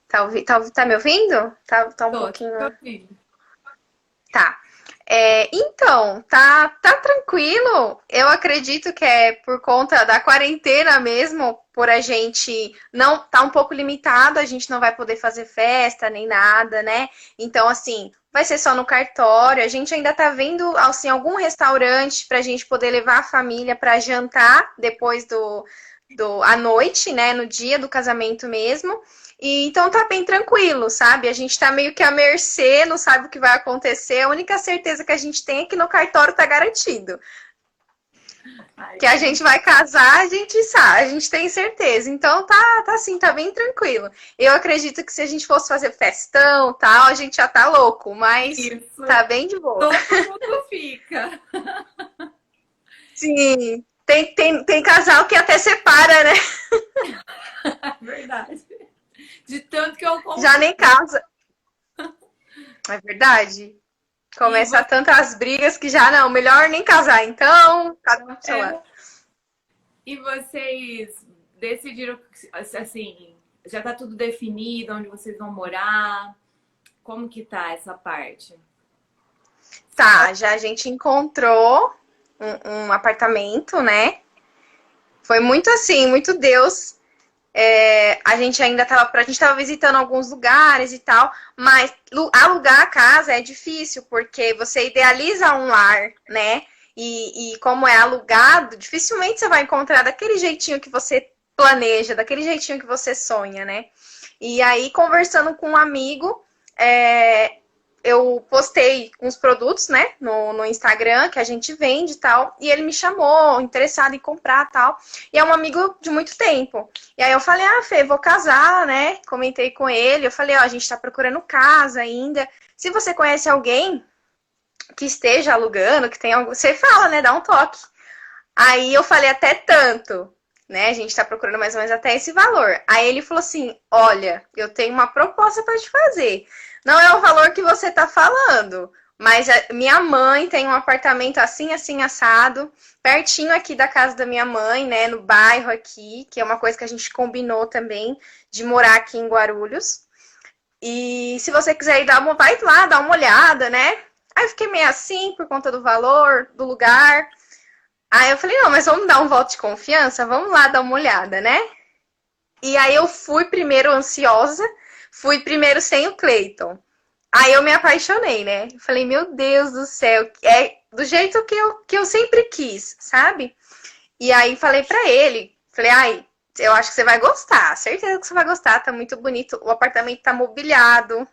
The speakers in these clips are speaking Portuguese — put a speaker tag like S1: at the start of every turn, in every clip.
S1: Tá me ouvindo? Tá um
S2: Tô
S1: pouquinho.
S2: ouvindo.
S1: Tá. Então, tá tranquilo. Eu acredito que é por conta da quarentena mesmo, por a gente não tá um pouco limitado, a gente não vai poder fazer festa nem nada, né? Então, assim, vai ser só no cartório. A gente ainda tá vendo assim algum restaurante pra gente poder levar a família para jantar depois do à noite, né, no dia do casamento mesmo. E então tá bem tranquilo, sabe? A gente tá meio que à mercê, não sabe o que vai acontecer. A única certeza que a gente tem é que no cartório tá garantido.
S2: Ai,
S1: Que a
S2: que bom.
S1: gente vai casar, a gente sabe, a gente tem certeza. Então tá assim, tá bem tranquilo. Eu acredito que se a gente fosse fazer festão, tal, a gente já tá louco, mas
S2: Isso.
S1: tá bem de boa.
S2: Todo mundo fica.
S1: Sim, tem casal que até separa, né?
S2: É verdade. De tanto que eu
S1: Já nem
S2: convido.
S1: casa. É verdade?
S2: E
S1: Começa
S2: você,
S1: tantas brigas que já não, melhor nem casar. Então, cada um pro seu lado.
S2: é, e vocês decidiram, assim, já tá tudo definido, onde vocês vão morar? Como que tá essa parte?
S1: Tá, já a gente encontrou um apartamento, né? Foi muito assim, muito Deus. A gente ainda tava, a gente tava visitando alguns lugares e tal, mas alugar a casa é difícil, porque você idealiza um lar, né? E como é alugado, dificilmente você vai encontrar daquele jeitinho que você planeja, daquele jeitinho que você sonha, né? E aí, conversando com um amigo, é, eu postei uns produtos, né, no Instagram que a gente vende e tal, e ele me chamou, interessado em comprar e tal, e é um amigo de muito tempo. E aí eu falei, Fê, vou casar, né, comentei com ele, eu falei, ó, a gente tá procurando casa ainda, se você conhece alguém que esteja alugando, que tem algo, você fala, né, dá um toque. Aí eu falei até tanto, né? A gente tá procurando mais ou menos até esse valor. Aí ele falou assim: Olha, eu tenho uma proposta para te fazer. Não é o valor que você tá falando, mas a minha mãe tem um apartamento assim, assim, assado, pertinho aqui da casa da minha mãe, né? No bairro aqui, que é uma coisa que a gente combinou também de morar aqui em Guarulhos. E se você quiser ir vai lá, dar uma olhada, né? Aí eu fiquei meio assim por conta do valor, do lugar. Aí eu falei, não, mas vamos dar um voto de confiança? Vamos lá dar uma olhada, né? E aí eu fui primeiro ansiosa, fui primeiro sem o Cleiton. Aí eu me apaixonei, né? Falei, meu Deus do céu, é do jeito que eu sempre quis, sabe? E aí falei pra ele, falei, eu acho que você vai gostar, certeza que você vai gostar, tá muito bonito, o apartamento tá mobiliado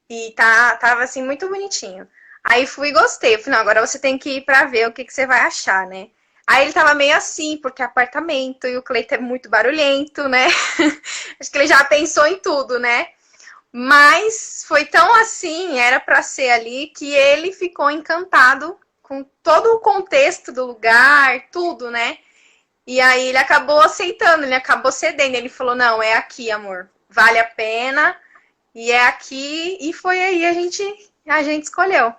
S1: e tava assim muito bonitinho. Aí fui e gostei. Eu falei, não, agora você tem que ir pra ver o que você vai achar, né? Aí ele tava meio assim, porque é apartamento e o Cleiton é muito barulhento, né? Acho que ele já pensou em tudo, né? Mas foi tão assim, era pra ser ali, que ele ficou encantado com todo o contexto do lugar, tudo, né? E aí ele acabou aceitando, ele acabou cedendo. Ele falou, não, é aqui, amor. Vale a pena. E é aqui. E foi aí a gente escolheu.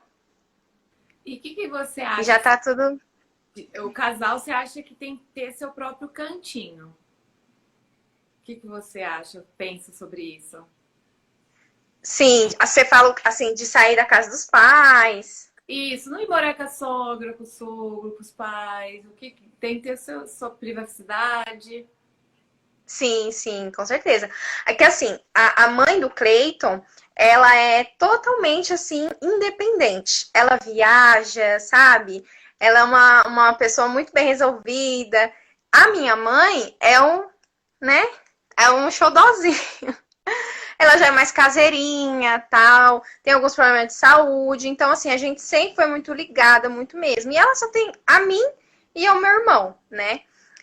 S2: E o que que você
S1: E
S2: acha?
S1: já tá tudo.
S2: O casal, você acha que tem que ter seu próprio cantinho? O que que você acha, pensa sobre isso?
S1: Sim, você fala assim, de sair da casa dos pais.
S2: Isso, não ir morar com a sogra, com o sogro, com os pais. O que tem que ter sua privacidade.
S1: Sim, sim, com certeza. É que assim, a mãe do Cleiton, ela é totalmente assim, independente. Ela viaja, sabe? Ela é uma pessoa muito bem resolvida. A minha mãe né? É um xodózinho. Ela já é mais caseirinha, tal, tem alguns problemas de saúde, então assim, a gente sempre foi muito ligada, muito mesmo. E ela só tem a mim e ao meu irmão, né?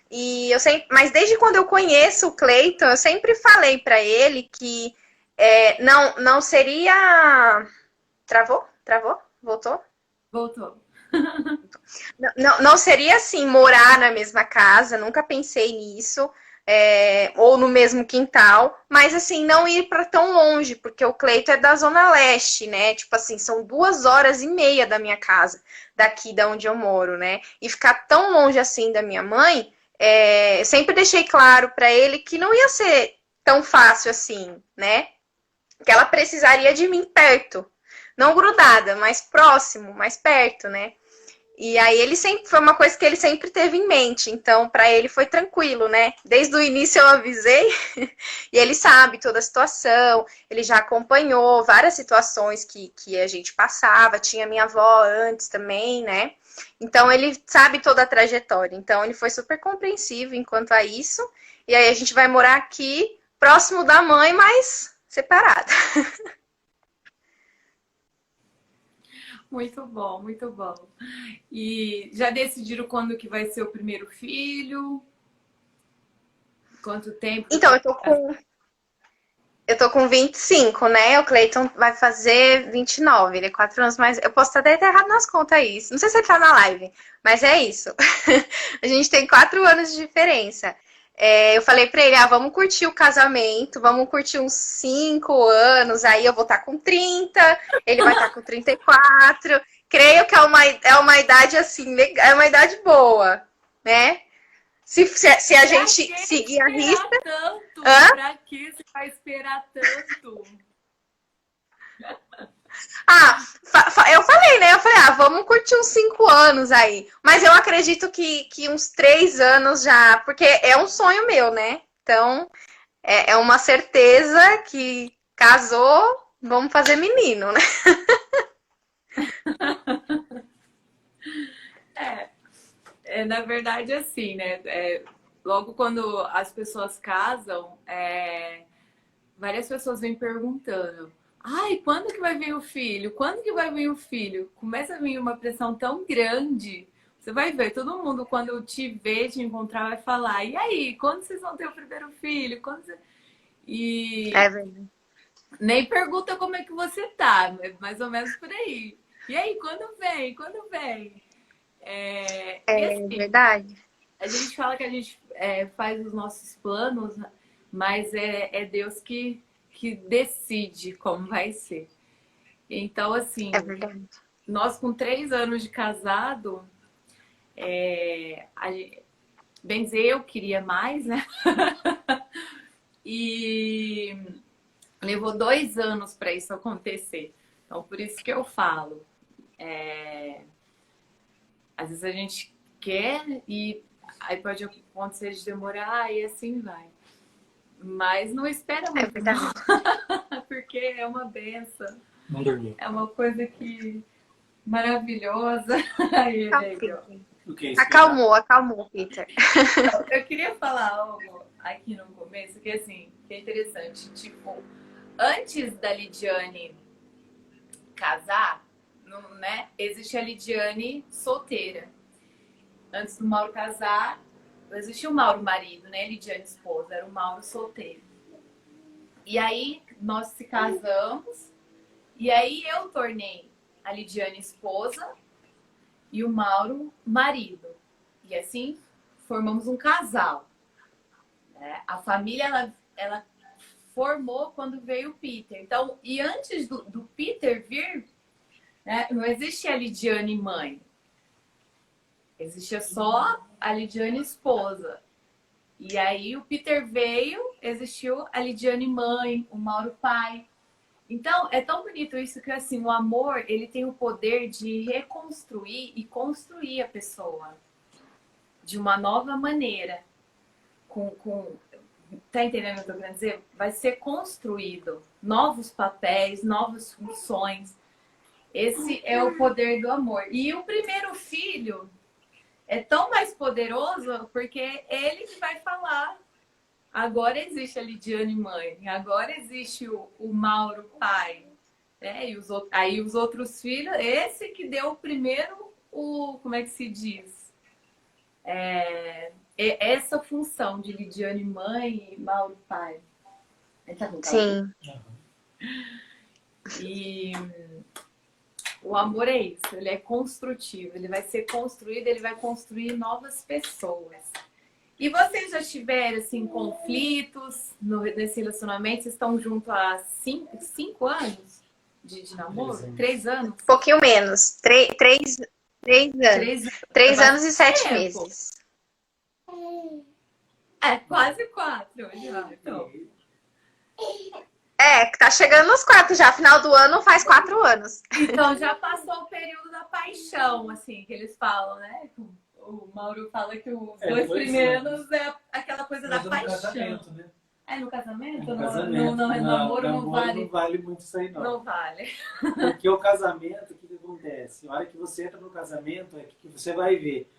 S1: E eu sempre, mas desde quando eu conheço o Cleiton, eu sempre falei para ele que não seria. Travou? Travou? Voltou?
S2: Voltou.
S1: Não seria assim morar na mesma casa, nunca pensei nisso, ou no mesmo quintal, mas assim, não ir para tão longe, porque o Cleito é da Zona Leste, né? Tipo assim, são 2 horas e meia da minha casa, daqui da onde eu moro, né? E ficar tão longe assim da minha mãe, eu sempre deixei claro para ele que não ia ser tão fácil assim, né? Que ela precisaria de mim perto. Não grudada, mas próximo, mais perto, né? E aí ele sempre foi uma coisa que ele sempre teve em mente, então para ele foi tranquilo, né? Desde o início eu avisei e ele sabe toda a situação, ele já acompanhou várias situações que a gente passava, tinha minha avó antes também, né? Então ele sabe toda a trajetória, então ele foi super compreensivo enquanto a isso. E aí a gente vai morar aqui, próximo da mãe, mas separada.
S2: Muito bom, muito bom. E já decidiram quando que vai ser o primeiro filho? Quanto tempo?
S1: Então, eu tô com 25, né? O Cleiton vai fazer 29, ele é 4 anos mais. Eu posso até ter errado nas contas isso. Não sei se ele tá na live, mas é isso. A gente tem 4 anos de diferença. Eu falei pra ele, vamos curtir o casamento, vamos curtir uns 5 anos, aí eu vou estar com 30, ele vai estar com 34. Creio que é uma idade assim, é uma idade boa, né? Se a gente seguir a risca.
S2: Tanto?
S1: Hã?
S2: Pra que você vai esperar tanto?
S1: Eu falei, né? Eu falei, vamos curtir uns 5 anos aí. Mas eu acredito que uns 3 anos já, porque é um sonho meu, né? Então, é uma certeza que casou, vamos fazer menino, né?
S2: Na verdade, assim, né? Logo quando as pessoas casam, várias pessoas vêm perguntando: ai, quando que vai vir o filho? Quando que vai vir o filho? Começa a vir uma pressão tão grande. Você vai ver, todo mundo, quando te ver, te encontrar, vai falar: e aí, quando vocês vão ter o primeiro filho? E
S1: É verdade.
S2: nem pergunta como é que você tá, é mais ou menos por aí. E aí, quando vem? Quando vem? E assim,
S1: Verdade.
S2: a gente fala que a gente faz os nossos planos, mas é Deus que decide como vai ser. Então, assim,
S1: É verdade.
S2: nós com 3 anos de casado, bem dizer, eu queria mais, né? E levou 2 anos para isso acontecer. Então, por isso que eu falo. Às vezes a gente quer e aí pode acontecer de demorar e assim vai. Mas não espera muito, porque é uma benção.
S3: Não dormiu.
S2: É uma coisa que maravilhosa. Aí,
S1: Acalmou, Peter.
S2: Eu queria falar algo aqui no começo que assim, que é interessante. Tipo, antes da Lidiane casar, né? Existe a Lidiane solteira. Antes do Mauro casar, existia o Mauro marido, né? Lidiane esposa, era o Mauro solteiro. E aí nós se casamos, e aí eu tornei a Lidiane esposa e o Mauro marido. E assim formamos um casal. Né? A família ela formou quando veio o Peter. Então, e antes do Peter vir, né, não existe a Lidiane mãe. Existia só a Lidiane esposa. E aí o Peter veio, existiu a Lidiane mãe, o Mauro pai. Então, é tão bonito isso que assim, o amor, ele tem o poder de reconstruir e construir a pessoa de uma nova maneira. Tá entendendo o que eu quero dizer? Vai ser construído novos papéis, novas funções. Esse é o poder do amor. E o primeiro filho é tão mais poderoso porque ele que vai falar. Agora existe a Lidiane mãe, agora existe o Mauro pai. Né? E aí os outros filhos, esse que deu o primeiro, como é que se diz? Essa função de Lidiane mãe e Mauro pai. Tá bom,
S1: Sim.
S2: E o amor é isso, ele é construtivo, ele vai ser construído, ele vai construir novas pessoas. E vocês já tiveram, assim, conflitos nesse relacionamento? Vocês estão juntos há 5 anos de namoro? 3 anos?
S1: Um pouquinho menos. 3 anos. 3 anos e 7 meses.
S2: É, quase 4 já. Então,
S1: Tá chegando nos 4 já. Final do ano faz 4 anos.
S2: então já passou o período da paixão, assim, que eles falam, né? O Mauro fala que os dois primeiros é aquela coisa da paixão.
S3: Casamento, né?
S2: É no casamento?
S3: No casamento.
S2: Namoro não vale.
S3: Não vale muito isso aí, não.
S2: Não vale.
S3: Porque o casamento, o que acontece? Na hora que você entra no casamento, é que você vai ver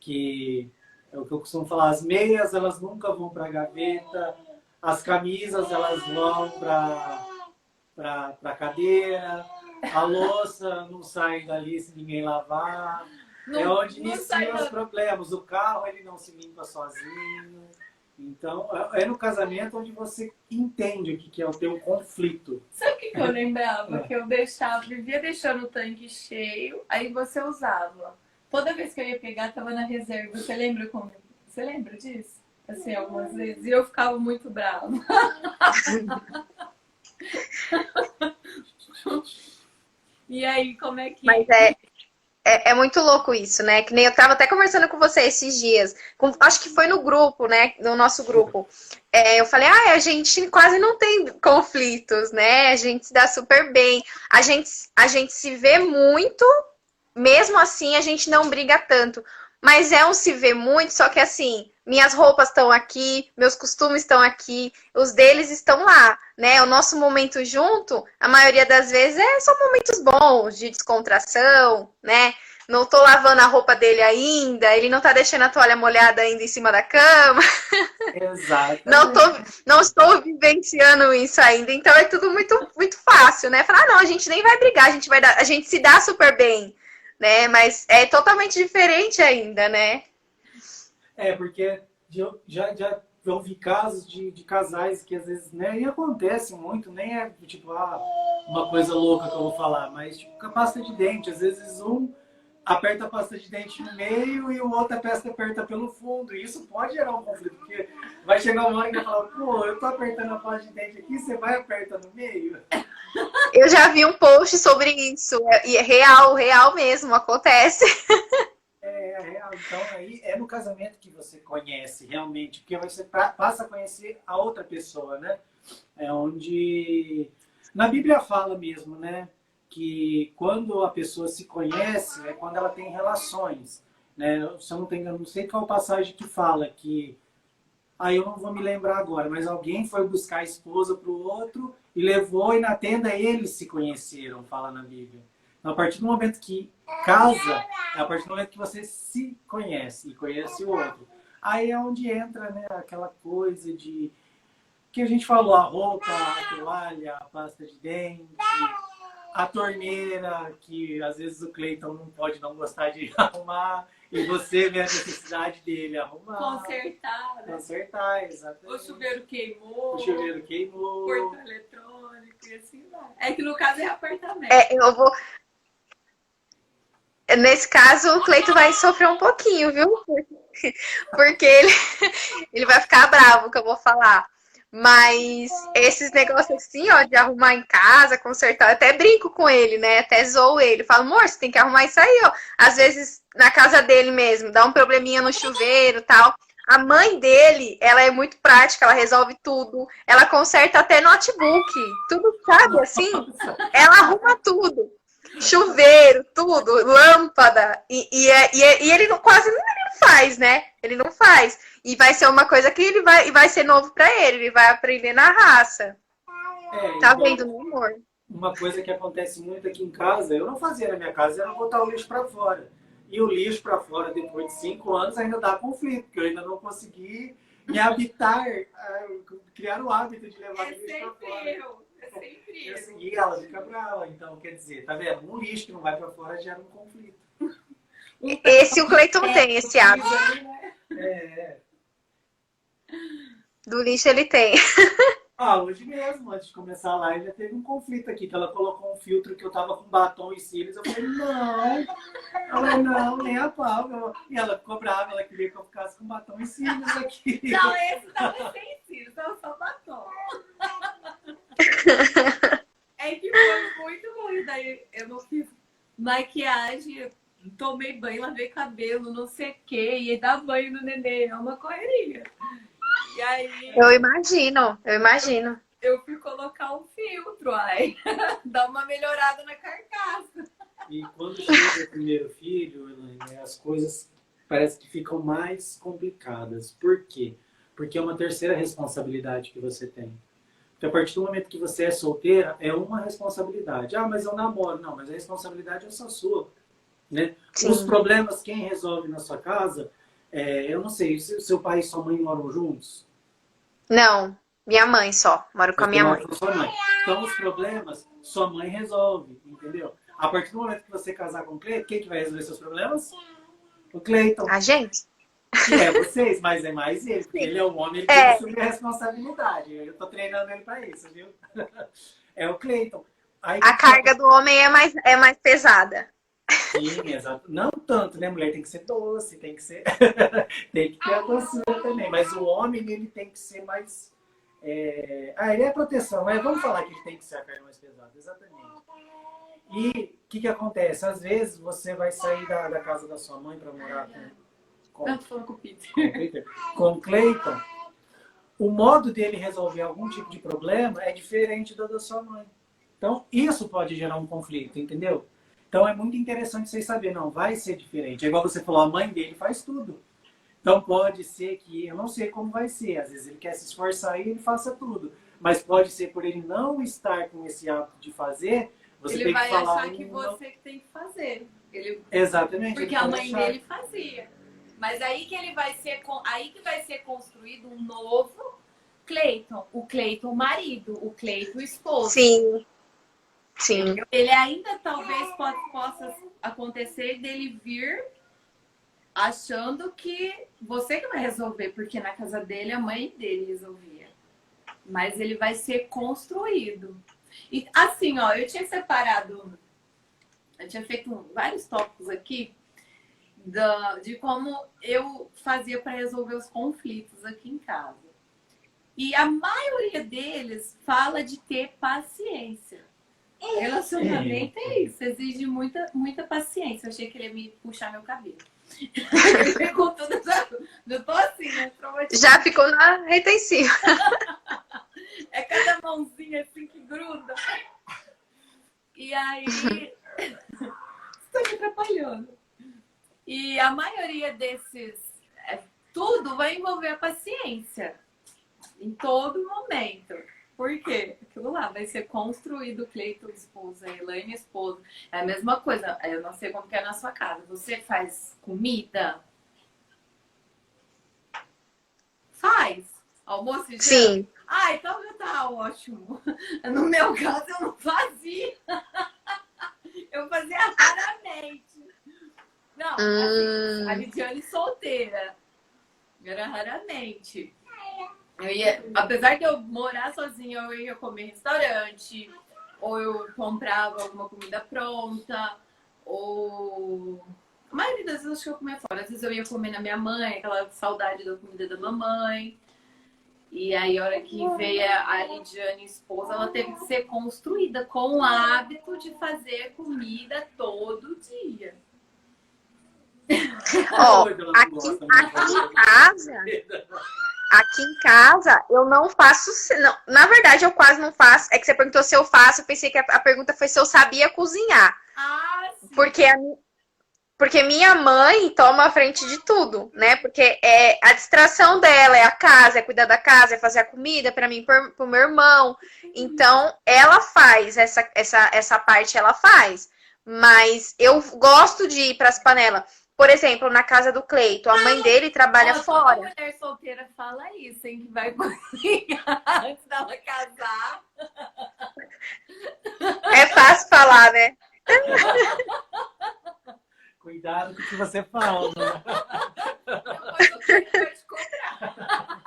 S3: que, é o que eu costumo falar, as meias, elas nunca vão para a gaveta, as camisas, elas vão para a cadeira, a louça não sai dali se ninguém lavar. É onde iniciam os problemas. O carro, ele não se limpa sozinho. Então, é no casamento onde você entende o que é o teu conflito.
S2: Sabe o que eu lembrava? Que eu vivia deixando o tanque cheio, aí você usava. Toda vez que eu ia pegar, tava na reserva. Você lembra disso? Assim, algumas vezes. E eu ficava muito brava. E aí, como é que...
S1: Mas é muito louco isso, né? Que nem eu tava até conversando com você esses dias. Acho que foi no grupo, né? No nosso grupo. Eu falei, a gente quase não tem conflitos, né? A gente se dá super bem. A gente se vê muito, mesmo assim a gente não briga tanto. Mas é um se vê muito, só que assim, minhas roupas estão aqui, meus costumes estão aqui, os deles estão lá, né? O nosso momento junto, a maioria das vezes, são momentos bons, de descontração, né? Não tô lavando a roupa dele ainda, ele não tá deixando a toalha molhada ainda em cima da cama.
S3: Exato.
S1: Não estou vivenciando isso ainda, então é tudo muito, muito fácil, né? Falar, não, a gente nem vai brigar, a gente se dá super bem, né? Mas é totalmente diferente ainda, né?
S3: Porque já ouvi casos de casais que às vezes, né, e acontece muito, nem é tipo, uma coisa louca que eu vou falar, mas tipo, com a pasta de dente, às vezes um aperta a pasta de dente no meio e o outro aperta pelo fundo. E isso pode gerar um conflito, porque vai chegar uma hora que vai falar, pô, eu tô apertando a pasta de dente aqui, você vai apertar no meio?
S1: Eu já vi um post sobre isso, e é real mesmo, acontece.
S3: É real. Então, aí é no casamento que você conhece realmente, porque você passa a conhecer a outra pessoa, né? É onde... Na Bíblia fala mesmo, né? Que quando a pessoa se conhece, é quando ela tem relações, né? Se eu não tenho, não sei qual passagem que fala que... eu não vou me lembrar agora, mas alguém foi buscar a esposa para o outro e levou, e na tenda eles se conheceram, fala na Bíblia. Então, a partir do momento que casa, é a partir do momento que você se conhece e conhece o outro. Aí é onde entra, né, aquela coisa de... que a gente falou, a roupa, a toalha, a pasta de dente, a torneira, que às vezes o Cleiton não pode não gostar de arrumar, e você vê a necessidade dele arrumar.
S2: Consertar, né?
S3: Consertar, exatamente.
S2: O chuveiro queimou.
S3: O
S2: portão eletrônico e assim vai. É que no caso é apartamento.
S1: Eu vou... Nesse caso, o Cleito vai sofrer um pouquinho, viu? Porque ele vai ficar bravo que eu vou falar. Mas esses negócios assim, ó, de arrumar em casa, consertar, eu até brinco com ele, né? Até zoo ele. Falo, amor, você tem que arrumar isso aí, ó. Às vezes, na casa dele mesmo, dá um probleminha no chuveiro e tal. A mãe dele, ela é muito prática, ela resolve tudo. Ela conserta até notebook. Tudo, sabe, assim? Ela arruma tudo. Chuveiro, tudo, lâmpada. E ele quase não faz, né? Ele não faz. E vai ser uma coisa que vai ser novo pra ele. Ele vai aprender na raça. Tá vendo, meu amor?
S3: Uma coisa que acontece muito aqui em casa, eu não fazia na minha casa, era botar o lixo pra fora. E o lixo pra fora, depois de 5 anos, ainda dá conflito, porque eu ainda não consegui me habitar, criar o hábito de levar o lixo pra fora. Eu segui, ela fica brava. Então, quer dizer, tá vendo? Um lixo que não vai pra fora gera um conflito.
S1: Esse o Cleiton tem, esse hábito. Do lixo ele tem.
S3: Hoje mesmo, antes de começar a live, já teve um conflito aqui, que ela colocou um filtro que eu tava com batom e cílios. Eu falei, não, nem a pau. E ela ficou brava, ela queria que eu ficasse com batom e cílios aqui.
S2: Não, esse tava sem cílios, tava só batom. É que foi muito ruim, daí eu não fiz maquiagem tomei banho, lavei cabelo, não sei o quê, e dar banho no neném, é uma correria. E aí
S1: Eu imagino, eu imagino.
S2: eu fui colocar um filtro, aí dar uma melhorada na carcaça.
S3: E quando chega o primeiro filho, Elaine, as coisas parece que ficam mais complicadas. Por quê? Porque é uma terceira responsabilidade que você tem. Porque a partir do momento que você é solteira, é uma responsabilidade. Ah, mas eu namoro. Não, mas a responsabilidade é só sua. Né? Os problemas, quem resolve na sua casa, eu não sei, seu pai e sua mãe moram juntos?
S1: Não, minha mãe só. Moro com a minha mãe.
S3: Com sua mãe. Então, os problemas, sua mãe resolve, entendeu? A partir do momento que você casar com o Cleiton, quem que vai resolver seus problemas? O Cleiton.
S1: A gente?
S3: Que é vocês, mas é mais ele. Porque ele é o homem, ele tem que assumir a responsabilidade. Eu tô treinando ele pra isso, viu? É o Cleiton. Aí,
S1: a carga do homem é mais pesada.
S3: Sim, exato. Não tanto, né? Mulher tem que ser doce, tem que ser... tem que ter a doçura também. Mas o homem, ele tem que ser mais... ele é proteção, né? Vamos falar que ele tem que ser a carga mais pesada. Exatamente. E o que acontece? Às vezes você vai sair da casa da sua mãe para morar com
S2: o Peter.
S3: Com o Cleiton. O modo dele resolver algum tipo de problema é diferente do da sua mãe. Então, isso pode gerar um conflito, entendeu? Então, é muito interessante vocês saberem, não, vai ser diferente. É igual você falou, a mãe dele faz tudo. Então, pode ser que, eu não sei como vai ser, às vezes ele quer se esforçar e ele faça tudo. Mas pode ser por ele não estar com esse hábito de fazer, você
S2: ele
S3: tem
S2: vai
S3: que falar
S2: achar que você que tem que fazer.
S3: Exatamente.
S2: Porque a mãe dele fazia. Mas aí que vai ser construído um novo Cleiton. O Cleiton marido, o Cleiton esposo.
S1: Sim. Sim.
S2: Ele ainda talvez possa acontecer dele vir achando que você que vai resolver, porque na casa dele a mãe dele resolvia. Mas ele vai ser construído. E assim, ó, eu tinha feito vários tópicos aqui de como eu fazia para resolver os conflitos aqui em casa. E a maioria deles fala de ter paciência. Relacionamento é isso, exige muita paciência. Eu achei que ele ia me puxar meu cabelo. Com tudo, eu tô assim, né?
S1: Já ficou na retenção.
S2: É cada mãozinha assim que gruda. E aí, estou me atrapalhando. E a maioria desses, tudo vai envolver a paciência. Em todo momento. Por quê? Aquilo lá vai ser construído, Cleiton esposa, Elaine esposa. É a mesma coisa. Eu não sei como que é na sua casa. Você faz comida? Faz? Almoço e janta?
S1: Sim.
S2: Então já tá ótimo. No meu caso, eu não fazia. Eu fazia raramente. Não, assim, a Lidiane solteira. Era raramente. Apesar de eu morar sozinha, eu ia comer em restaurante, ou eu comprava alguma comida pronta, ou... A maioria das vezes acho que eu comia fora. Às vezes eu ia comer na minha mãe, aquela saudade da comida da mamãe. E aí, a hora que veio a Lidiane esposa, ela teve que ser construída com o hábito de fazer comida todo dia.
S1: Aqui em casa, eu não faço... Não, na verdade, eu quase não faço. É que você perguntou se eu faço, eu pensei que a pergunta foi se eu sabia cozinhar.
S2: Sim.
S1: Porque minha mãe toma a frente de tudo, né? Porque a distração dela é a casa, é cuidar da casa, é fazer a comida para mim, pro meu irmão. Então, ela faz essa parte, ela faz. Mas eu gosto de ir para as panelas. Por exemplo, na casa do Cleiton, a mãe dele trabalha fora.
S2: Toda mulher solteira fala isso, hein? Que vai cozinhar antes dela casar.
S1: É fácil falar, né?
S3: Cuidado com o que você fala.
S2: Depois eu quero te cobrar.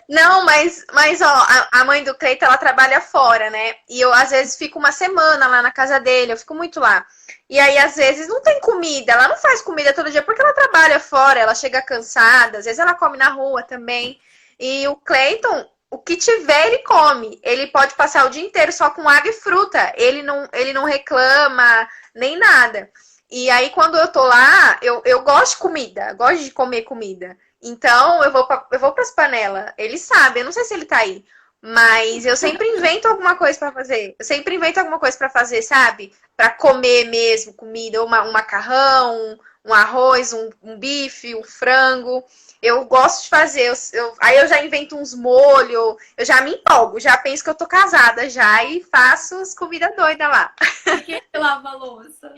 S1: Não, mas ó, a mãe do Cleiton, ela trabalha fora, né? E eu, às vezes, fico uma semana lá na casa dele, eu fico muito lá. E aí, às vezes, não tem comida, ela não faz comida todo dia, porque ela trabalha fora, ela chega cansada, às vezes ela come na rua também. E o Cleiton, o que tiver, ele come. Ele pode passar o dia inteiro só com água e fruta, ele não reclama, nem nada. E aí, quando eu tô lá, eu gosto de comida, gosto de comer comida. Então, eu vou pras panelas. Ele sabe, eu não sei se ele tá aí. Mas eu sempre invento alguma coisa pra fazer. Eu sempre invento alguma coisa pra fazer, sabe? Pra comer mesmo comida. Um macarrão, um arroz, um bife, um frango. Eu gosto de fazer. Aí eu já invento uns molhos. Eu já me empolgo. Já penso que eu tô casada já. E faço as comidas doidas lá.
S2: E quem que lava a louça?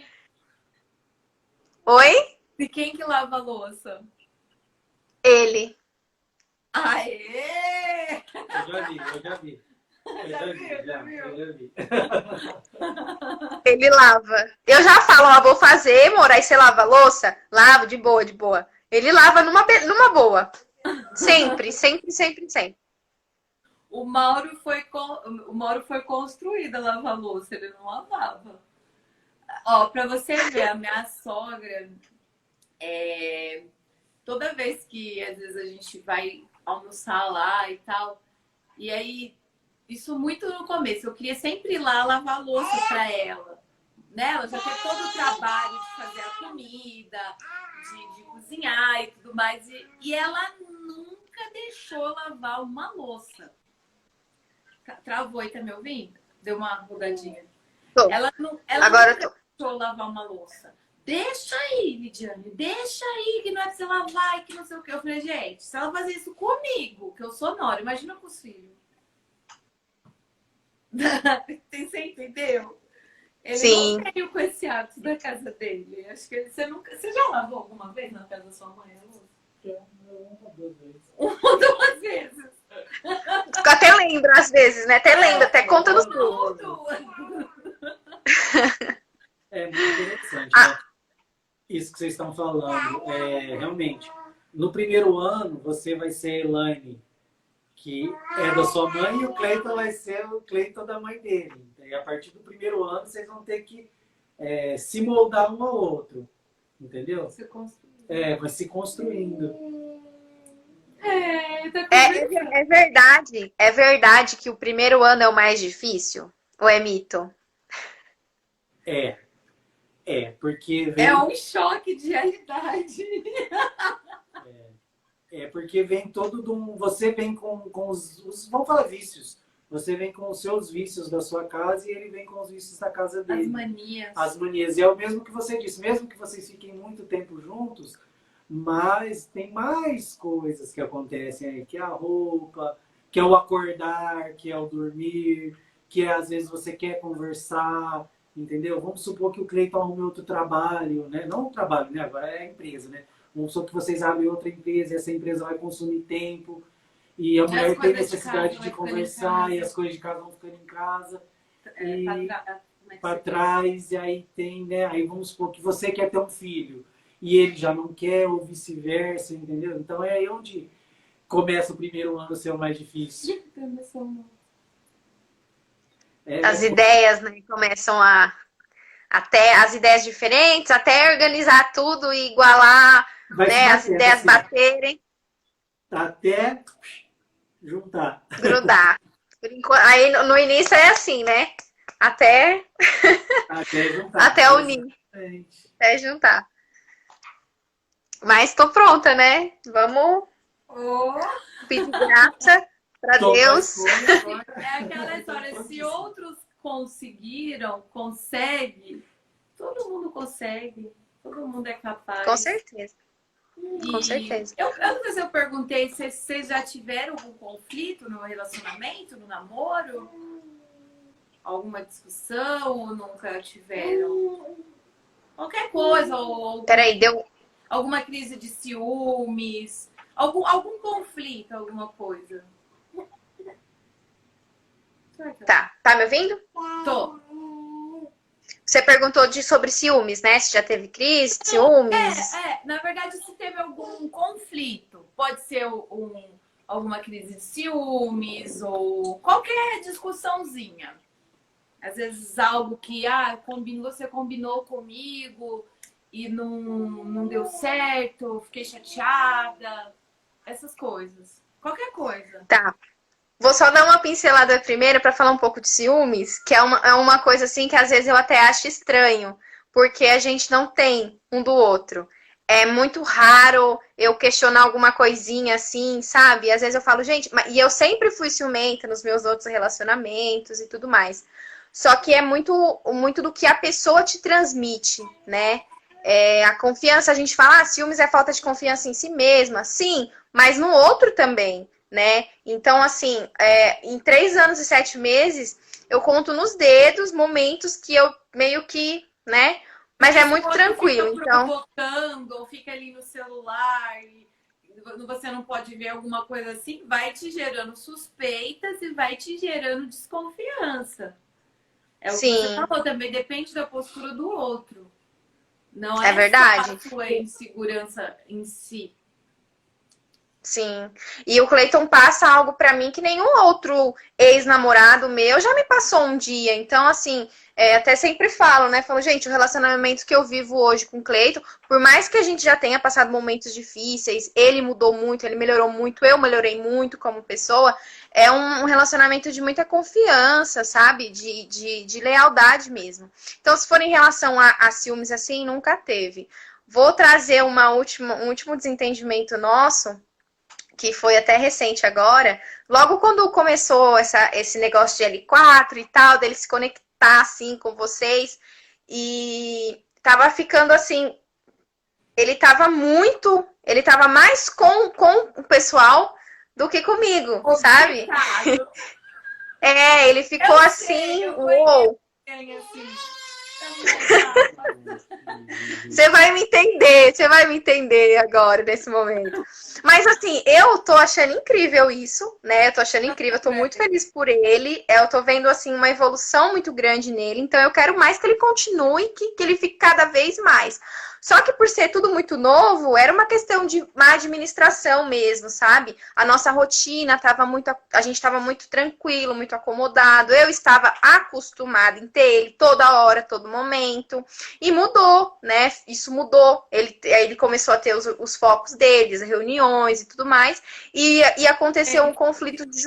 S1: Oi?
S2: E quem que lava a louça?
S1: Ele.
S2: Aê!
S3: Eu já vi, eu já vi. Eu já vi.
S1: Ele lava. Eu já falo, ó, vou fazer, amor. Aí você lava a louça? Lavo, de boa, de boa. Ele lava numa boa. Sempre, sempre, sempre, sempre.
S2: O Mauro foi construído a lavar louça, ele não lavava. Ó, pra você ver, a minha sogra, toda vez que às vezes a gente vai almoçar lá e tal, e aí, isso muito no começo, eu queria sempre ir lá lavar a louça pra ela. Né? Ela já teve todo o trabalho de fazer a comida, de cozinhar e tudo mais, e ela nunca deixou eu lavar uma louça. Travou aí, tá me ouvindo? Deu uma rodadinha.
S1: Tô.
S2: Ela
S1: Agora
S2: nunca deixou eu lavar uma louça. Deixa aí, Lidiane, deixa aí, que não é pra você lavar e que não sei o que. Eu falei, gente, se ela fazer isso comigo, que eu sou nora, imagina com os filhos. Você entendeu? Ele
S1: Sim.
S2: não veio com esse hábito da casa dele. Acho que você já lavou alguma vez na casa da sua mãe?
S3: Uma, duas vezes.
S2: Uma ou duas vezes.
S1: Eu até lembro às vezes, né? Até lembro, até conta nos tudo.
S3: É muito interessante, né? Isso que vocês estão falando. Realmente, no primeiro ano, você vai ser Elaine, que é da sua mãe, e o Cleiton vai ser o Cleiton da mãe dele. E a partir do primeiro ano, vocês vão ter que se moldar um ao outro. Entendeu? Vai se construindo.
S1: É verdade. É verdade que o primeiro ano é o mais difícil? Ou é mito?
S3: Porque
S2: É um choque de realidade.
S3: Porque vem todo de um... Você vem com os... Vamos falar vícios. Você vem com os seus vícios da sua casa e ele vem com os vícios da casa dele.
S2: As manias.
S3: E é o mesmo que você disse. Mesmo que vocês fiquem muito tempo juntos, mas tem mais coisas que acontecem aí. Que é a roupa, que é o acordar, que é o dormir, que é às vezes você quer conversar, entendeu? Vamos supor que o Cleiton arrume outro trabalho, né? Não o trabalho, né? Agora é a empresa, né? Vamos supor que vocês abrem outra empresa e essa empresa vai consumir tempo. E a mulher tem necessidade de conversar e as coisas de casa vão ficando em casa. Para trás, e aí tem, né? Aí vamos supor que você quer ter um filho e ele já não quer, ou vice-versa, entendeu? Então é aí onde começa o primeiro ano a ser o mais difícil.
S1: As ideias, né, começam até as ideias diferentes, até organizar tudo e igualar, né, as ideias baterem.
S3: Até juntar.
S1: Grudar. Aí no início é assim, né? Até
S3: juntar.
S1: Até unir. Até juntar. Mas tô pronta, né? Vamos pedir graça para Deus.
S2: É aquela história, se outros consegue, todo mundo consegue, todo mundo é capaz.
S1: Com certeza. Com certeza.
S2: Eu não sei se eu perguntei se vocês já tiveram algum conflito no relacionamento, no namoro? Alguma discussão ou nunca tiveram? Qualquer coisa.
S1: Peraí, deu...
S2: Alguma crise de ciúmes? Algum conflito, alguma coisa?
S1: Tá me ouvindo?
S2: Tô.
S1: Você perguntou sobre ciúmes, né? Se já teve crise, ciúmes.
S2: Na verdade, se teve algum conflito. Pode ser alguma crise de ciúmes ou qualquer discussãozinha. Às vezes algo que você combinou comigo e não deu certo, fiquei chateada. Essas coisas. Qualquer coisa.
S1: Tá. Vou só dar uma pincelada primeiro para falar um pouco de ciúmes, que é uma coisa assim que às vezes eu até acho estranho. porque a gente não tem um do outro. É muito raro eu questionar alguma coisinha assim, sabe? Às vezes eu falo, gente, e eu sempre fui ciumenta nos meus outros relacionamentos e tudo mais. Só que é muito do que a pessoa te transmite, né? A confiança, a gente fala, ciúmes é falta de confiança em si mesma. Sim, mas no outro também, né? Então, assim, em 3 anos e 7 meses, eu conto nos dedos momentos que eu meio que, né? Mas é muito tranquilo,
S2: fica
S1: então...
S2: provocando, ou fica ali no celular, e você não pode ver alguma coisa assim, vai te gerando suspeitas e vai te gerando desconfiança. É o que você
S1: Sim,
S2: falou, também depende da postura do outro. Não
S1: é verdade.
S2: só a sua insegurança em si.
S1: Sim. E o Cleiton passa algo pra mim que nenhum outro ex-namorado meu já me passou um dia. Então, assim, até sempre falo, né? Falo, gente, o relacionamento que eu vivo hoje com o Cleiton, por mais que a gente já tenha passado momentos difíceis, ele mudou muito, ele melhorou muito, eu melhorei muito como pessoa, é um relacionamento de muita confiança, sabe? De lealdade mesmo. Então, se for em relação a ciúmes assim, nunca teve. Vou trazer um último desentendimento nosso que foi até recente agora, logo quando começou esse negócio de L4 e tal, dele se conectar assim com vocês, e tava ficando assim, ele tava mais com o pessoal do que comigo, sabe? Ele ficou
S2: Eu
S1: assim,
S2: sei, eu
S1: uou.
S2: assim.
S1: Você vai me entender agora, nesse momento. Mas assim, eu tô achando incrível isso, né? Eu tô achando incrível, eu tô muito feliz por ele. Eu tô vendo, assim, uma evolução muito grande nele. Então eu quero mais que ele continue, que ele fique cada vez mais. Só que por ser tudo muito novo, era uma questão de má administração mesmo, sabe? A nossa rotina a gente estava muito tranquilo, muito acomodado. Eu estava acostumada em ter ele toda hora, todo momento. E mudou, né? Isso mudou. Ele começou a ter os focos deles, as reuniões e tudo mais. E aconteceu um conflito de...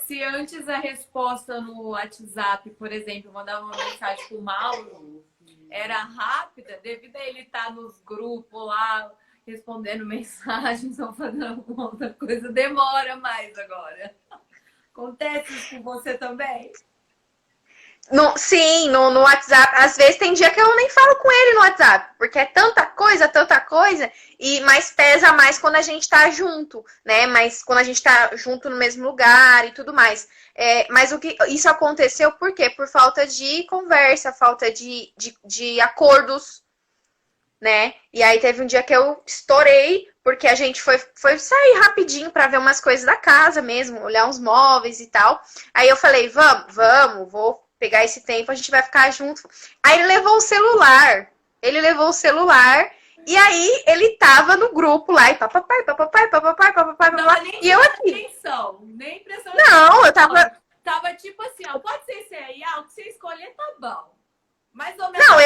S2: Se antes a resposta no WhatsApp, por exemplo, mandava uma mensagem pro Mauro, era rápida, devido a ele estar nos grupos lá, respondendo mensagens ou fazendo alguma outra coisa, demora mais agora. Acontece isso com você também?
S1: Sim, no WhatsApp. Às vezes tem dia que eu nem falo com ele no WhatsApp, porque é tanta coisa, mas pesa mais quando a gente tá junto, né? Mas quando a gente tá junto no mesmo lugar e tudo mais. Mas isso aconteceu por quê? Por falta de conversa, falta de acordos, né? E aí teve um dia que eu estourei, porque a gente foi sair rapidinho pra ver umas coisas da casa mesmo, olhar uns móveis e tal. Aí eu falei, vamos, vou pegar esse tempo, a gente vai ficar junto. Aí ele levou o celular. E aí ele tava no grupo lá e papapai, e eu aqui.
S2: Atenção, nem pressão.
S1: Não, eu tava...
S2: Tava tipo assim, ó, pode ser esse aí, o que você escolher tá bom. Mais ou menos.
S1: Não,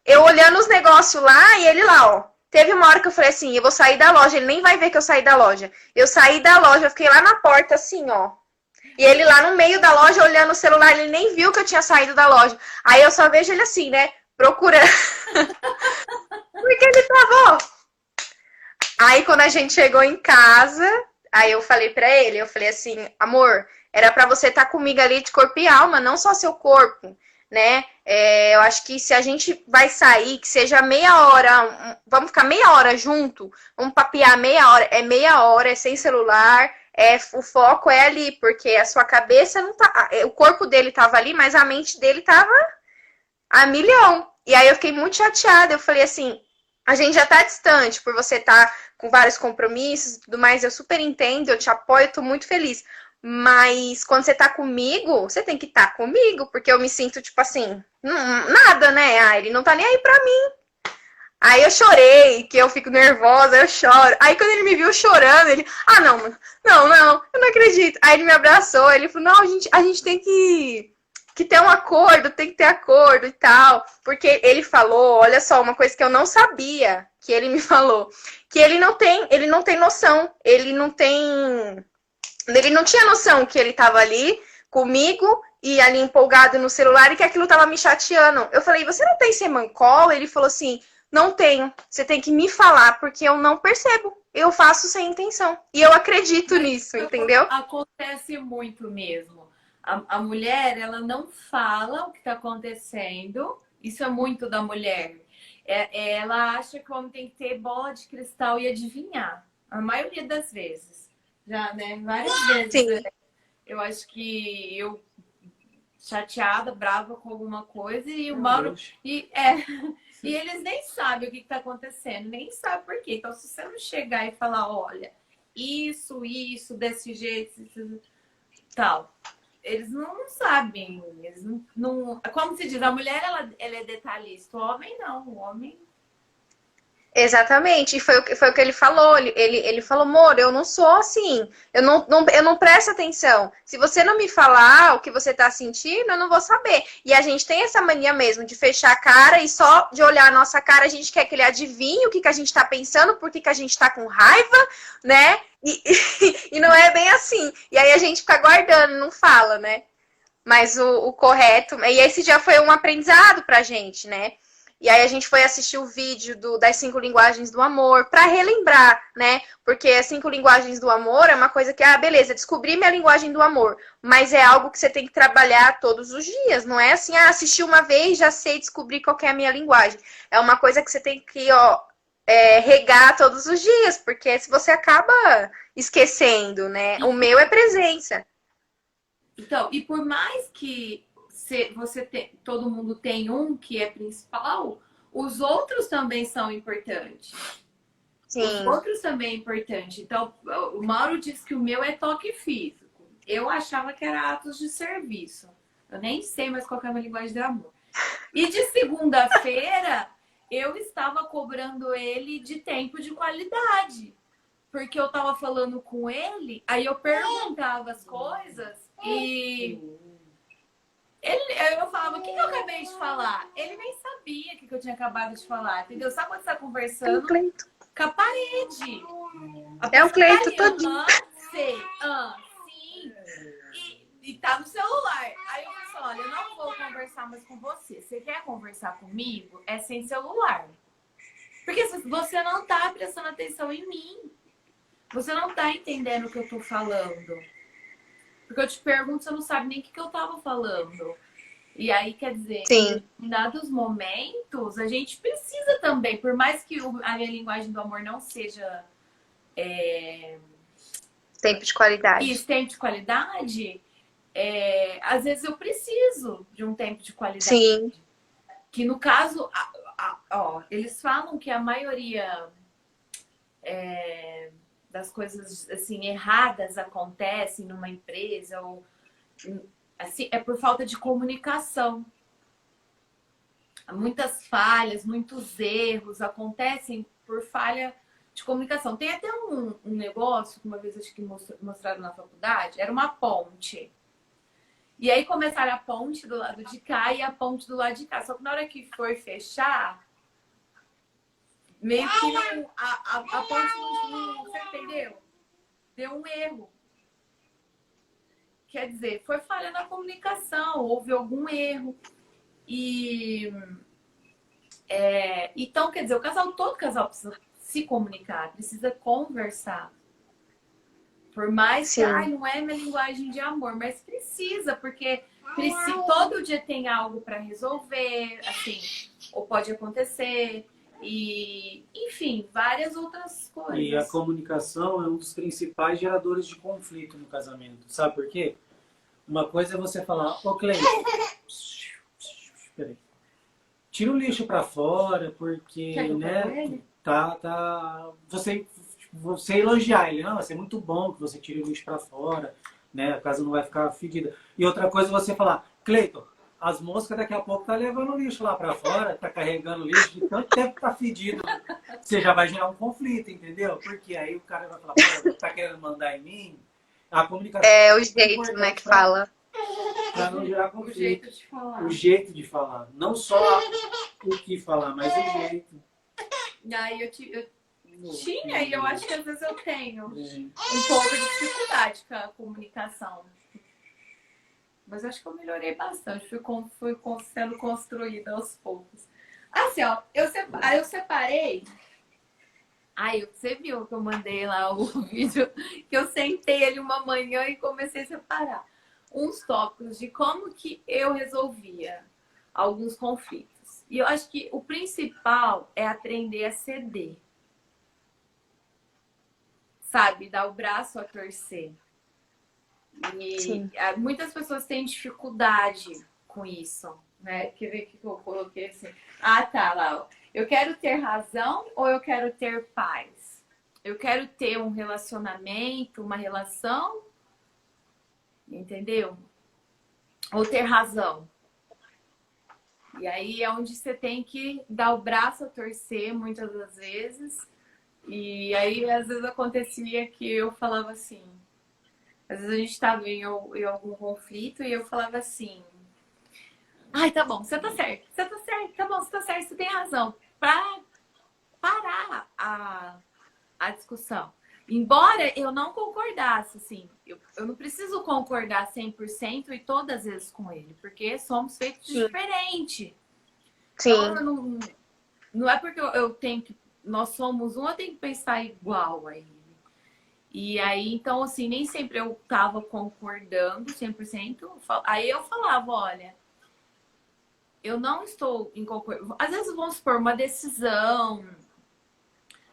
S1: eu olhando os negócios lá e ele lá, ó. Teve uma hora que eu falei assim, eu vou sair da loja, ele nem vai ver que eu saí da loja. Eu saí da loja, eu fiquei lá na porta assim, ó. E ele lá no meio da loja, olhando o celular, ele nem viu que eu tinha saído da loja. Aí eu só vejo ele assim, né? Procurando. Porque ele tava, ó. Aí quando a gente chegou em casa, aí eu falei pra ele, eu falei assim, amor, era pra você estar comigo ali de corpo e alma, não só seu corpo, né? Eu acho que se a gente vai sair, que seja meia hora, vamos ficar meia hora junto, vamos papear meia hora, é sem celular, o foco é ali, porque a sua cabeça não tá. O corpo dele tava ali, mas a mente dele tava a milhão. E aí eu fiquei muito chateada. Eu falei assim, a gente já tá distante por você estar com vários compromissos e tudo mais. Eu super entendo, eu te apoio, eu tô muito feliz. Mas quando você tá comigo, você tem que estar comigo, porque eu me sinto, tipo assim, nada, né? Ele não tá nem aí pra mim. Aí eu chorei, que eu fico nervosa, eu choro. Aí quando ele me viu chorando, ele... não, eu não acredito. Aí ele me abraçou, ele falou, não, a gente tem que ter um acordo, tem que ter acordo e tal. Porque ele falou, olha só, uma coisa que eu não sabia, que ele me falou, que ele não tem noção, ele não tinha noção que ele tava ali comigo e ali empolgado no celular e que aquilo tava me chateando. Eu falei, você não tem semancol? Ele falou assim, não tenho. Você tem que me falar porque eu não percebo. Eu faço sem intenção. E eu acredito nisso, entendeu?
S2: Acontece muito mesmo. A mulher, ela não fala o que está acontecendo. Isso é muito da mulher. Ela acha que o homem tem que ter bola de cristal e adivinhar. A maioria das vezes. Já, né? Várias vezes.
S1: Sim.
S2: Eu acho que eu chateada, brava com alguma coisa e o Mauro... E eles nem sabem o que está acontecendo, nem sabem por quê. Então, se você não chegar e falar, olha, isso, desse jeito, tal, eles não sabem. Eles não... Como se diz, a mulher ela é detalhista, o homem não. O homem.
S1: Exatamente, e foi o que ele falou. Ele falou, amor, eu não sou assim, eu não presto atenção. Se você não me falar o que você tá sentindo, eu não vou saber. E a gente tem essa mania mesmo de fechar a cara e só de olhar a nossa cara, a gente quer que ele adivinhe o que a gente tá pensando, por que a gente tá com raiva, né? E não é bem assim. E aí a gente fica guardando, não fala, né? Mas o correto. E esse já foi um aprendizado pra gente, né? E aí a gente foi assistir o vídeo das 5 linguagens do amor para relembrar, né? Porque as 5 linguagens do amor é uma coisa que, beleza, descobri minha linguagem do amor, mas é algo que você tem que trabalhar todos os dias. Não é assim, assisti uma vez, já sei descobrir qual que é a minha linguagem. É uma coisa que você tem que, regar todos os dias, porque se você acaba esquecendo, né? O meu é presença.
S2: Então, e por mais que todo mundo tem um que é principal, os outros também são importantes.
S1: Sim.
S2: Os outros também é importante. Então, o Mauro disse que o meu é toque físico. Eu achava que era atos de serviço. Eu nem sei mais qual é a minha linguagem de amor. E de segunda-feira, eu estava cobrando ele de tempo de qualidade. Porque eu estava falando com ele, aí eu perguntava as coisas e... eu falava, o que eu acabei de falar? Ele nem sabia o que eu tinha acabado de falar, entendeu? Sabe quando você tá conversando com a parede?
S1: É um Cleito todinho.
S2: Sei, sim. E tá no celular. Aí eu falei, olha, eu não vou conversar mais com você. Você quer conversar comigo? É sem celular. Porque você não tá prestando atenção em mim. Você não tá entendendo o que eu tô falando. Porque eu te pergunto, você não sabe nem o que eu tava falando. E aí, quer dizer,
S1: Sim.
S2: em dados momentos, a gente precisa também, por mais que a minha linguagem do amor não seja...
S1: Tempo de qualidade.
S2: Isso, tempo de qualidade, às vezes eu preciso de um tempo de qualidade.
S1: Sim.
S2: Que no caso, eles falam que a maioria... das coisas assim erradas acontecem numa empresa ou assim é por falta de comunicação. Muitas falhas, muitos erros acontecem por falha de comunicação. Tem até um negócio que uma vez acho que mostraram na faculdade, era uma ponte. E aí começaram a ponte do lado de cá e a ponte do lado de cá. Só que na hora que foi fechar, meio que a ponte não, você entendeu? Deu um erro. Quer dizer, foi falha na comunicação, houve algum erro. Então, quer dizer, todo casal precisa se comunicar, precisa conversar. Por mais que não é minha linguagem de amor, mas precisa, porque todo dia tem algo para resolver, assim, ou pode acontecer. E, enfim, várias outras coisas.
S3: E a comunicação é um dos principais geradores de conflito no casamento. Sabe por quê? Uma coisa é você falar, Cleito, peraí, tira o lixo pra fora, porque, né, você elogiar ele, não, vai ser muito bom que você tire o lixo pra fora, né, a casa não vai ficar fedida. E outra coisa é você falar, Cleito, as moscas daqui a pouco tá levando o lixo lá pra fora, tá carregando lixo, de tanto tempo que tá fedido. Você já vai gerar um conflito, entendeu? Porque aí o cara vai falar, pô, tá querendo mandar em mim? A comunicação
S1: é o jeito, né, que fala.
S3: Pra não gerar conflito.
S2: O jeito de falar.
S3: O jeito de falar. Não só o que falar, mas o jeito.
S2: Aí eu tinha, e eu acho que às vezes eu tenho um pouco de dificuldade com a comunicação. Mas acho que eu melhorei bastante. Fui sendo construída aos poucos. Assim, ó, aí eu separei. Aí você viu que eu mandei lá o vídeo que eu sentei ali uma manhã e comecei a separar uns tópicos de como que eu resolvia alguns conflitos. E eu acho que o principal é aprender a ceder. Sabe? Dar o braço a torcer. E muitas pessoas têm dificuldade com isso, né? Quer ver o que eu coloquei assim? Ah, tá, lá. Eu quero ter razão ou eu quero ter paz? Eu quero ter um relacionamento, uma relação, entendeu? Ou ter razão. E aí é onde você tem que dar o braço a torcer muitas das vezes. E aí às vezes acontecia que eu falava assim. Às vezes a gente estava em algum conflito e eu falava assim: ai, tá bom, você tá certo, tá bom, você tá certo, você tem razão. Pra parar a discussão. Embora eu não concordasse, assim, eu não preciso concordar 100% e todas as vezes com ele, porque somos feitos diferente. Então,
S1: Sim.
S2: não é porque eu tenho que. Nós somos um, eu tenho que pensar igual a ele. E aí, então, assim, nem sempre eu tava concordando 100%. Aí eu falava, olha, eu não estou em concordância. Às vezes, vamos supor, uma decisão,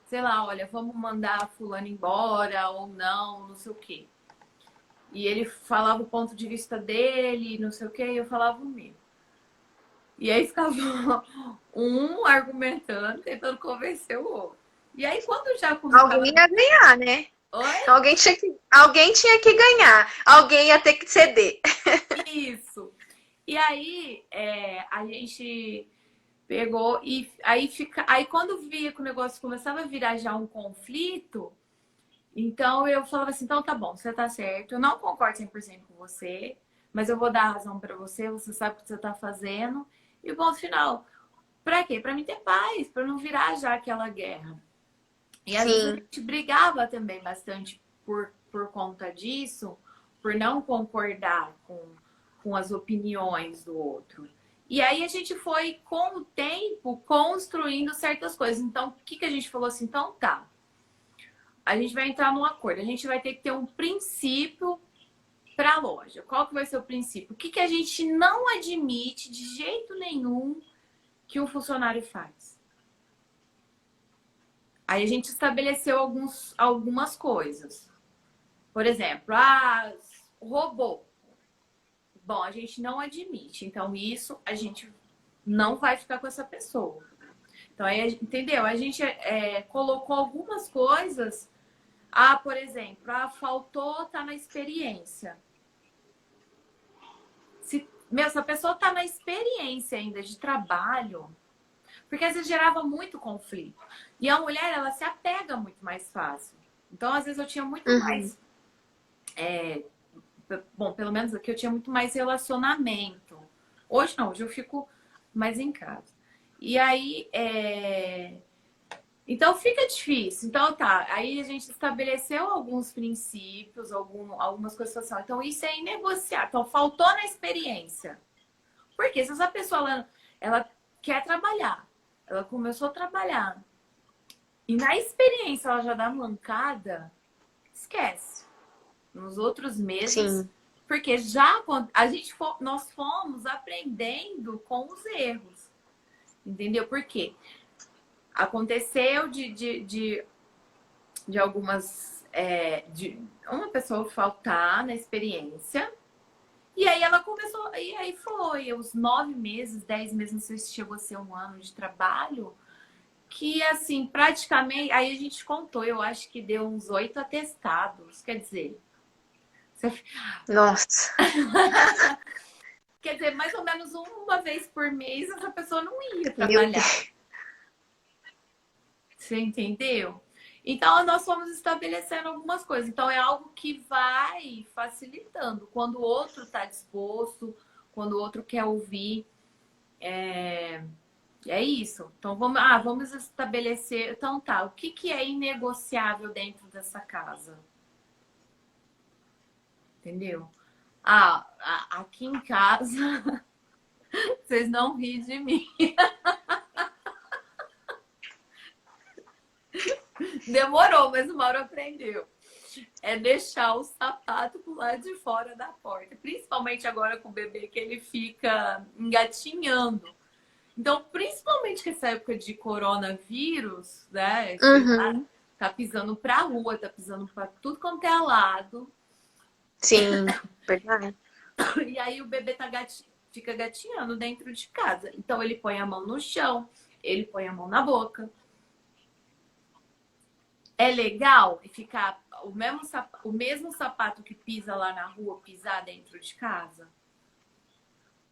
S2: sei lá, olha, vamos mandar fulano embora ou não, não sei o quê. E ele falava o ponto de vista dele, não sei o quê, e eu falava o meu. E aí ficava um argumentando, tentando convencer o outro. E aí, quando já começava...
S1: Alguém ia ganhar, né?
S2: Oi?
S1: Alguém tinha que ganhar. Alguém ia ter que ceder.
S2: Isso. E aí, a gente pegou e aí quando via que o negócio começava a virar já um conflito, então eu falava assim, então tá bom, você tá certo, eu não concordo 100% com você, mas eu vou dar a razão pra você, você sabe o que você tá fazendo. E ponto final. Pra quê? Pra mim ter paz, pra não virar já aquela guerra. E às vezes a
S1: Sim.
S2: gente brigava também bastante por conta disso, por não concordar com as opiniões do outro. E aí a gente foi, com o tempo, construindo certas coisas. Então, o que a gente falou assim? Então, tá. A gente vai entrar num acordo. A gente vai ter que ter um princípio para a loja. Qual que vai ser o princípio? O que a gente não admite de jeito nenhum que um funcionário faz? Aí a gente estabeleceu algumas coisas. Por exemplo, robô. Bom, a gente não admite. Então, isso a gente não vai ficar com essa pessoa. Então, aí, entendeu? A gente colocou algumas coisas. Por exemplo, faltou, tá na experiência. Se a pessoa tá na experiência ainda de trabalho, porque às vezes gerava muito conflito. E a mulher, ela se apega muito mais fácil. Então, às vezes eu tinha muito mais... bom, pelo menos aqui eu tinha muito mais relacionamento. Hoje não, hoje eu fico mais em casa. E aí, então fica difícil. Então tá, aí a gente estabeleceu alguns princípios, algumas coisas assim. Então isso é inegociável. Então faltou na experiência. Porque se essa pessoa ela quer trabalhar, ela começou a trabalhar e na experiência ela já dá esquece. Nos outros meses,
S1: Sim.
S2: porque nós fomos aprendendo com os erros. Entendeu? Por quê? Aconteceu de algumas... de uma pessoa faltar na experiência. E aí ela começou... E aí foi os 9 meses, 10 meses, não sei se chegou a ser um ano de trabalho, que assim, praticamente... Aí a gente contou, eu acho que deu uns 8 atestados. Quer dizer...
S1: Nossa.
S2: Quer dizer, mais ou menos uma vez por mês essa pessoa não ia
S1: Meu
S2: trabalhar.
S1: Deus.
S2: Você entendeu? Então, nós fomos estabelecendo algumas coisas. Então, é algo que vai facilitando. Quando o outro está disposto, quando o outro quer ouvir, é isso. Então, vamos estabelecer... Então, tá, o que é inegociável dentro dessa casa? Entendeu? Aqui em casa, vocês não riem de mim. Demorou, mas uma hora aprendeu. É deixar o sapato pro lado de fora da porta. Principalmente agora com o bebê, que ele fica engatinhando. Então, principalmente com essa época de coronavírus, né? Tá pisando pra rua, tá pisando pra tudo quanto é lado.
S1: Sim, verdade.
S2: E aí o bebê fica gatinhando dentro de casa. Então, ele põe a mão no chão, ele põe a mão na boca. É legal ficar o mesmo sapato que pisa lá na rua, pisar dentro de casa?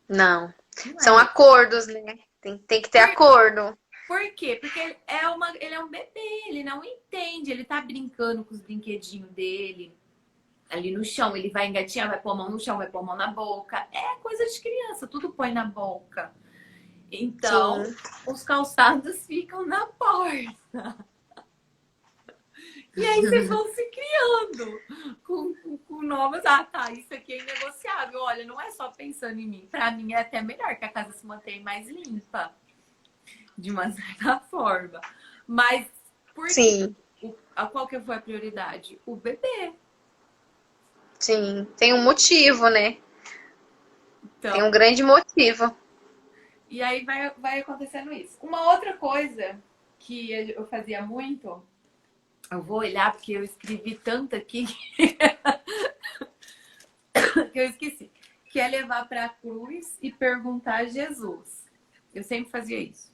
S1: Não.
S2: Não
S1: São
S2: é.
S1: acordos, né? Tem que ter acordo.
S2: Por quê? Porque ele é um bebê, ele não entende, ele tá brincando com os brinquedinhos dele ali no chão, ele vai engatinhar, vai pôr a mão no chão, vai pôr a mão na boca. É coisa de criança, tudo põe na boca. Então,
S1: Sim.
S2: os calçados ficam na porta. E aí vocês vão se criando com novas. Tá, isso aqui é inegociável. Olha, não é só pensando em mim. Pra mim é até melhor que a casa se mantenha mais limpa. De uma certa forma. Mas por
S1: Sim.
S2: qual que foi a prioridade? O bebê.
S1: Sim. Tem um motivo, né?
S2: Então,
S1: Tem um grande motivo.
S2: e aí vai acontecendo isso. Uma outra coisa que eu fazia muito, eu vou olhar porque eu escrevi tanto aqui que eu esqueci, que é levar para a cruz e perguntar a Jesus. Eu sempre fazia isso.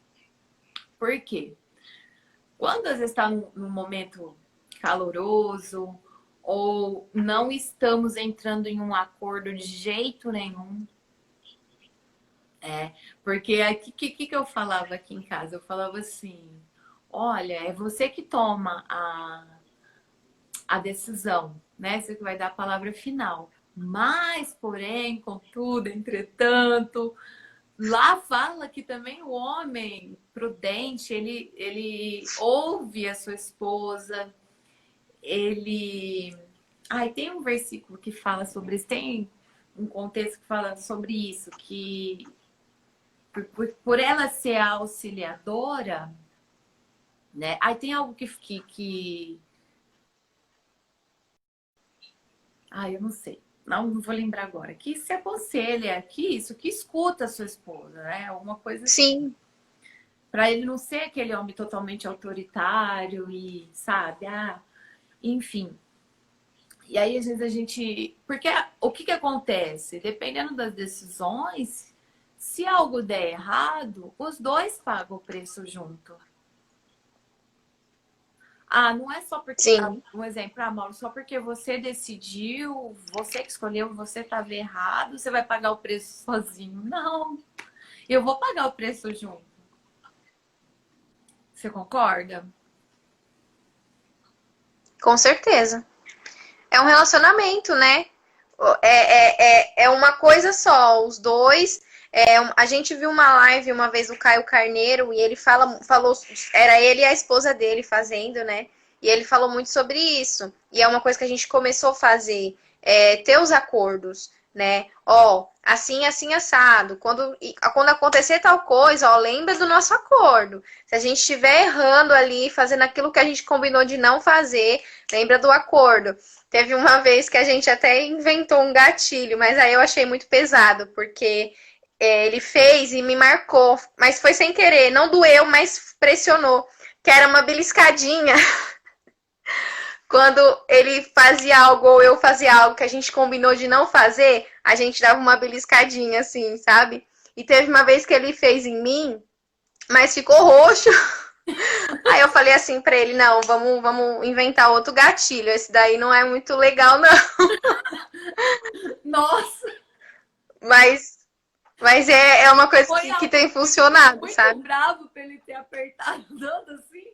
S2: Por quê? Quando às vezes está num momento caloroso ou não estamos entrando em um acordo de jeito nenhum, porque o que eu falava aqui em casa? Eu falava assim, olha, é você que toma a decisão, né? Você que vai dar a palavra final. Mas, porém, contudo, entretanto, lá fala que também o homem prudente, ele ouve a sua esposa, ele... tem um versículo que fala sobre isso, tem um contexto que fala sobre isso, que por ela ser a auxiliadora, né? Aí tem algo que... eu não sei. Não vou lembrar agora. Que se aconselha, que escuta a sua esposa, né? Alguma coisa assim.
S1: Sim.
S2: Para ele não ser aquele homem totalmente autoritário e, sabe? Enfim. E aí, às vezes, a gente... Porque o que acontece? Dependendo das decisões, se algo der errado, os dois pagam o preço junto. Não é só porque...
S1: Sim.
S2: Um exemplo, Mauro, só porque você decidiu, você que escolheu, você estava errado, você vai pagar o preço sozinho. Não. Eu vou pagar o preço junto. Você concorda?
S1: Com certeza. É um relacionamento, né? É uma coisa só, os dois. A gente viu uma live uma vez do Caio Carneiro e ele falou, era ele e a esposa dele fazendo, né? E ele falou muito sobre isso. E é uma coisa que a gente começou a fazer, ter os acordos, né? Assim, assim, assado. Quando acontecer tal coisa, lembra do nosso acordo. Se a gente estiver errando ali, fazendo aquilo que a gente combinou de não fazer, lembra do acordo. Teve uma vez que a gente até inventou um gatilho, mas aí eu achei muito pesado, porque ele fez e me marcou, mas foi sem querer, não doeu, mas pressionou, que era uma beliscadinha. Quando ele fazia algo ou eu fazia algo que a gente combinou de não fazer, a gente dava uma beliscadinha assim, sabe? E teve uma vez que ele fez em mim, mas ficou roxo. Aí eu falei assim pra ele, não, vamos inventar outro gatilho, esse daí não é muito legal, não.
S2: Nossa!
S1: Mas é uma coisa
S2: Foi
S1: que tem funcionado,
S2: muito
S1: sabe?
S2: bravo pra ele ter apertado tanto assim.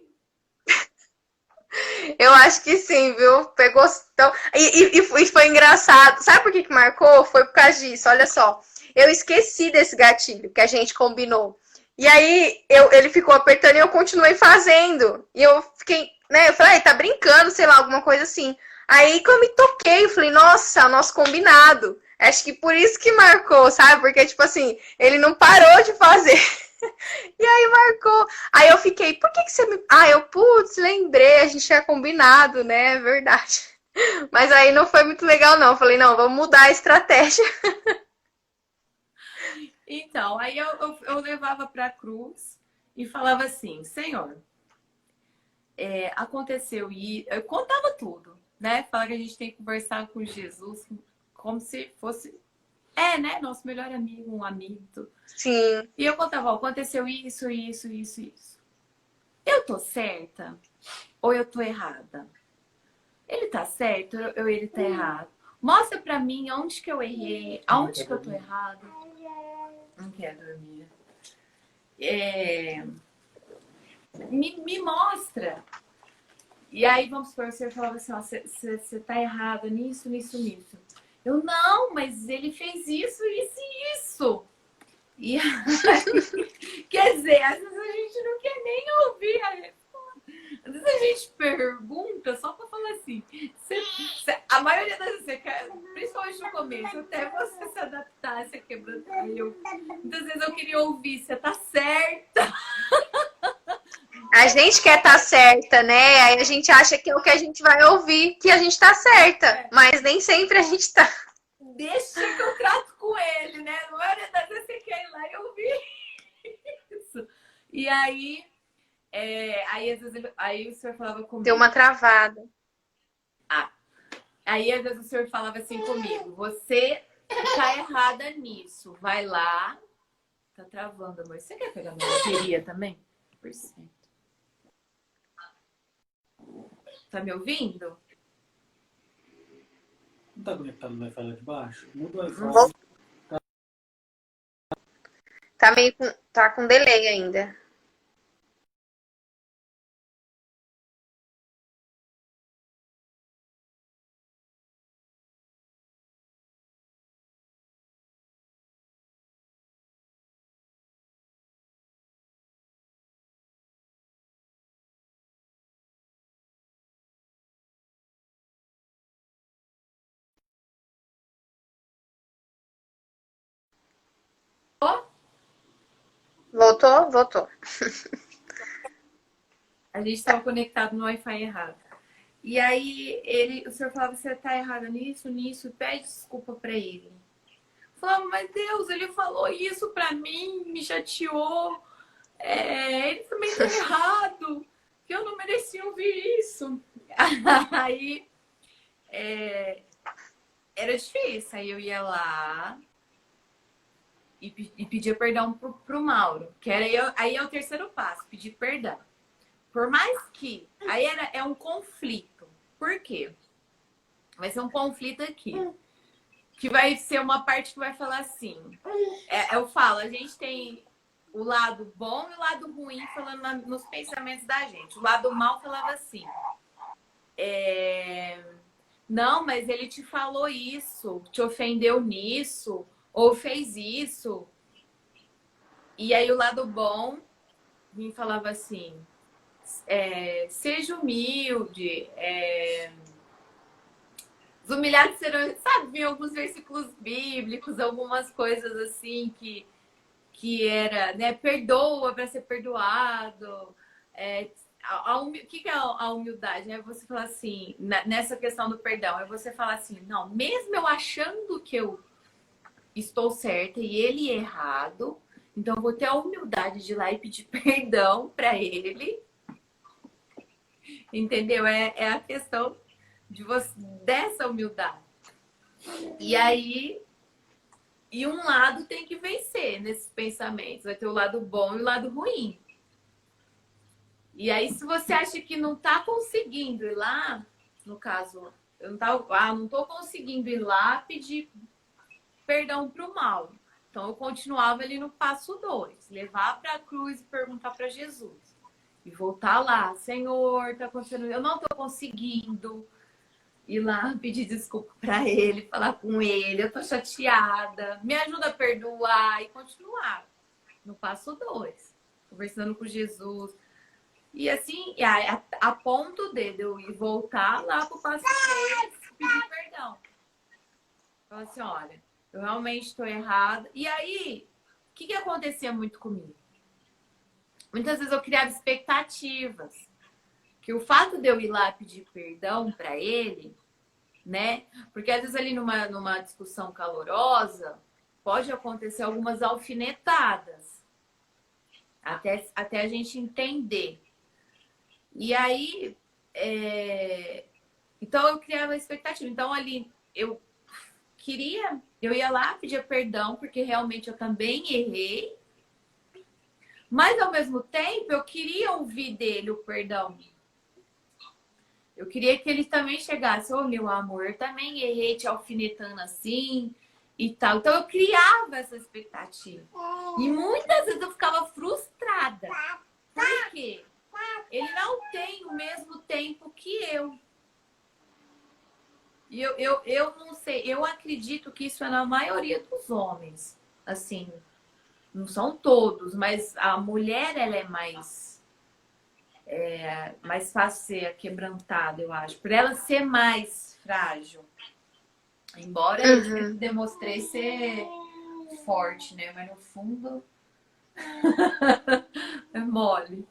S1: Eu acho que sim, viu? Pegou tão... E foi engraçado. Sabe por que marcou? Foi por causa disso, olha só. Eu esqueci desse gatilho que a gente combinou. E aí ele ficou apertando e eu continuei fazendo. E eu fiquei, né? Eu falei, tá brincando, sei lá, alguma coisa assim. Aí que eu me toquei, eu falei, nossa, nosso combinado. Acho que por isso que marcou, sabe? Porque, tipo assim, ele não parou de fazer. E aí marcou. Aí eu fiquei, por que que você me. Ah, eu, putz, lembrei, a gente tinha combinado, né? É verdade. Mas aí não foi muito legal, não. Eu falei, não, vamos mudar a estratégia.
S2: Então, aí eu levava para a cruz e falava assim, Senhor, aconteceu e eu contava tudo, né? Falava que a gente tem que conversar com Jesus como se fosse, né? Nosso melhor amigo, um amigo. Tudo.
S1: Sim.
S2: E eu contava, ó, aconteceu isso, isso, isso, isso. Eu tô certa ou eu tô errada? Ele tá certo ou ele tá errado? Mostra pra mim onde que eu errei, aonde que eu tô errado. Não quer dormir. Me mostra. E aí, vamos supor, você falava assim, ó, você tá errado nisso, nisso, nisso. Eu, não, mas ele fez isso, isso e isso. E aí, quer dizer, às vezes a gente não quer nem ouvir a resposta. Às vezes a gente pergunta só pra falar assim. A maioria das vezes você quer, principalmente no começo, até você se adaptar, você quebrantar. Muitas vezes eu queria ouvir, você tá certa.
S1: A gente quer estar certa, né? Aí a gente acha que é o que a gente vai ouvir, que a gente tá certa. Mas nem sempre a gente tá.
S2: Deixa que eu trato com ele, né? A maioria das vezes você quer ir lá e ouvir isso. E aí, aí às vezes aí o senhor falava comigo.
S1: Deu uma travada.
S2: Aí às vezes o senhor falava assim comigo, você tá errada nisso. Vai lá. Tá travando, amor. Você quer pegar minha bateria também? Por cento. Tá me ouvindo?
S3: Não tá conectado no Wi-Fi lá de baixo? Muda o Wi-Fi.
S1: Tá meio com. Tá com delay ainda. Voltou? Voltou.
S2: A gente estava conectado no Wi-Fi errado. E aí o senhor falava, você tá errada nisso, nisso, pede desculpa pra ele. Eu falava, mas Deus, ele falou isso pra mim, me chateou. Ele também tá errado, que eu não merecia ouvir isso. Aí era difícil. Aí eu ia lá e pedia perdão pro Mauro. Que aí é o terceiro passo, pedir perdão. Por mais que... Aí é um conflito. Por quê? Vai ser um conflito aqui. Que vai ser uma parte que vai falar assim... eu falo, a gente tem o lado bom e o lado ruim falando nos pensamentos da gente. O lado mal falava assim... Não, mas ele te falou isso, te ofendeu nisso, ou fez isso. E aí o lado bom me falava assim... seja humilde, os humilhados serão, sabe, vinha alguns versículos bíblicos, algumas coisas assim que era, né, perdoa para ser perdoado. O que é a humildade? É você falar assim, nessa questão do perdão, é você falar assim, não, mesmo eu achando que eu estou certa e ele errado, então eu vou ter a humildade de ir lá e pedir perdão para ele. Entendeu? É a questão dessa humildade. E aí, um lado tem que vencer nesses pensamentos. Vai ter o lado bom e o lado ruim. E aí, se você acha que não tá conseguindo ir lá, no caso, eu não tô conseguindo ir lá pedir perdão pro mal. Então, eu continuava ali no passo 2, levar para a cruz e perguntar para Jesus. E voltar lá, Senhor, tá acontecendo, eu não tô conseguindo ir lá pedir desculpa para ele, falar com ele, eu tô chateada, me ajuda a perdoar e continuar no passo 2, conversando com Jesus. E assim, a ponto de eu ir voltar lá pro passo 3, pedir perdão. Falar assim, olha, Eu realmente estou errada. E aí, o que acontecia muito comigo? Muitas vezes eu criava expectativas. Que o fato de eu ir lá pedir perdão para ele, né? Porque às vezes ali numa discussão calorosa, pode acontecer algumas alfinetadas. Até a gente entender. E aí, então eu criava expectativa. Então ali eu ia lá pedir perdão, porque realmente eu também errei. Mas ao mesmo tempo eu queria ouvir dele o perdão. Eu queria que ele também chegasse, ô meu amor, eu também errei te alfinetando assim e tal. Então eu criava essa expectativa. E muitas vezes eu ficava frustrada. Por quê? Ele não tem o mesmo tempo que eu. E eu não sei, eu acredito que isso é na maioria dos homens. Assim, não são todos, mas a mulher, ela é mais fácil ser quebrantada, eu acho. Por ela ser mais frágil. Embora eu sempre demonstrei ser forte, né? Mas no fundo é mole.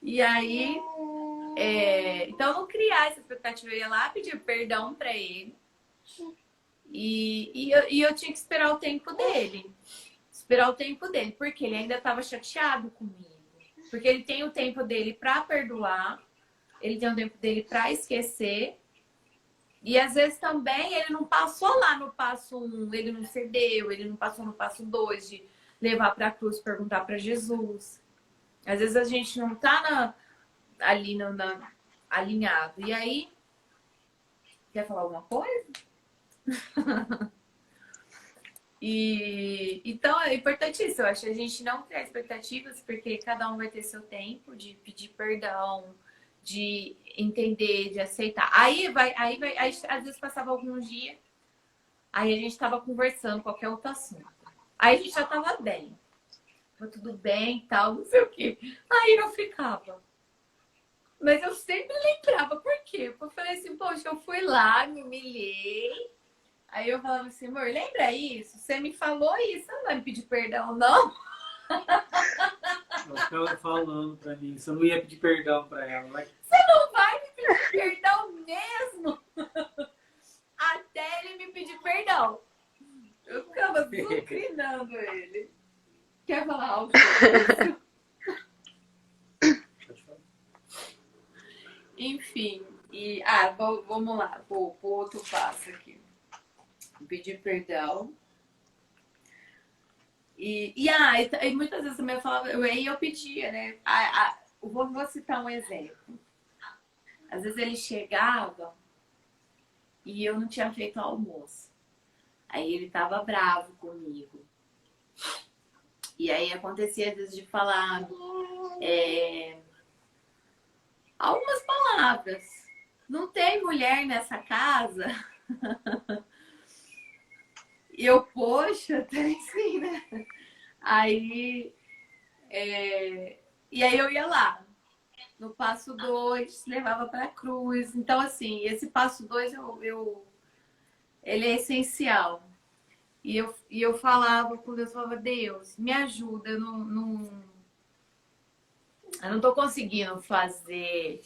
S2: E aí, então eu não criar essa expectativa, eu ia lá pedir perdão pra ele. E eu tinha que esperar o tempo dele. Esperar o tempo dele, porque ele ainda estava chateado comigo. Porque ele tem o tempo dele para perdoar, ele tem o tempo dele para esquecer. E às vezes também ele não passou lá no passo 1, ele não cedeu, ele não passou no passo 2 de levar para a cruz, perguntar para Jesus. Às vezes a gente não tá ali alinhado. E aí, quer falar alguma coisa? Então é importantíssimo, eu acho, a gente não criar expectativas, porque cada um vai ter seu tempo de pedir perdão, de entender, de aceitar. Aí às vezes passava alguns dias, aí a gente tava conversando qualquer outro assunto. Aí a gente já tava bem. Tava tudo bem e tal, não sei o quê. Aí eu ficava. Mas eu sempre lembrava, por quê? Eu falei assim, poxa, eu fui lá, me humilhei. Aí eu falava assim, amor, lembra isso? Você me falou isso, você não vai me pedir perdão, não?
S3: Ela ficava falando pra mim, você não ia pedir perdão pra ela. Mas...
S2: Você não vai me pedir perdão mesmo? Até ele me pedir perdão. Eu ficava zucrinando ele. Quer falar algo sobre isso? Enfim. Vamos lá. Vou pro outro passo aqui. Pedir perdão. E muitas vezes também eu falava, eu pedia, né? Vou citar um exemplo. Às vezes ele chegava e eu não tinha feito almoço. Aí ele tava bravo comigo. E aí acontecia às vezes de falar algumas palavras. Não tem mulher nessa casa? E eu, poxa, tem sim, né? Aí, e aí eu ia lá. No passo 2, levava para a cruz. Então, assim, esse passo 2, ele é essencial. E eu falava com Deus, falava, Deus, me ajuda, eu não tô conseguindo fazer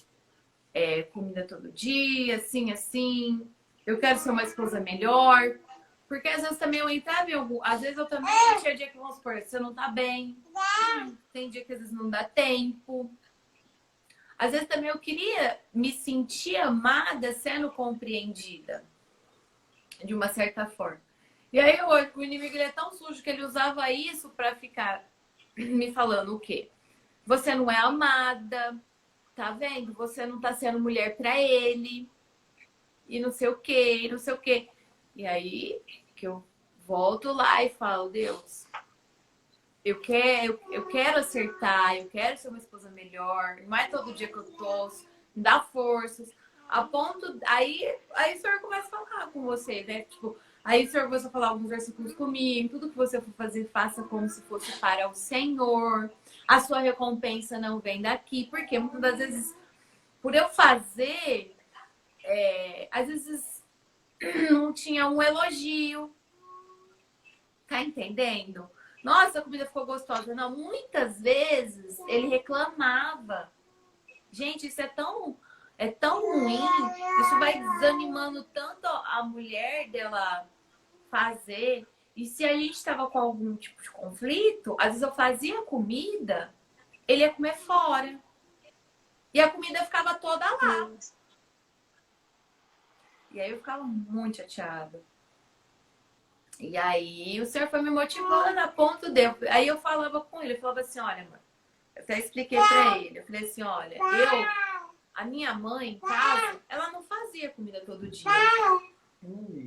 S2: comida todo dia, assim. Eu quero ser uma esposa melhor. Porque às vezes também eu entrava em algum... Às vezes eu também tinha dia que, vamos supor, você não tá bem. Tem dia que às vezes não dá tempo. Às vezes também eu queria me sentir amada sendo compreendida. De uma certa forma. E aí o inimigo ele é tão sujo que ele usava isso pra ficar me falando o quê? Você não é amada, tá vendo? Você não tá sendo mulher pra ele. E não sei o quê, e não sei o quê. E aí que eu volto lá e falo, Deus, eu quero acertar, eu quero ser uma esposa melhor. Não é todo dia que eu tosso, me dá forças. A ponto. Aí o Senhor começa a falar com você, né? Tipo, aí o Senhor começa a falar alguns versículos comigo. Tudo que você for fazer, faça como se fosse para o Senhor. A sua recompensa não vem daqui. Porque muitas das vezes, por eu fazer, às vezes não tinha um elogio. Tá entendendo? Nossa, a comida ficou gostosa. Não, muitas vezes ele reclamava. Gente, isso é tão ruim. Isso vai desanimando tanto a mulher dela fazer. E se a gente tava com algum tipo de conflito, às vezes eu fazia comida, ele ia comer fora. E a comida ficava toda lá. E aí eu ficava muito chateada. E aí o senhor foi me motivando a ponto de... Aí eu falava com ele, eu falava assim, olha, mano, eu até expliquei pra ele. Eu falei assim, olha, a minha mãe em casa, ela não fazia comida todo dia.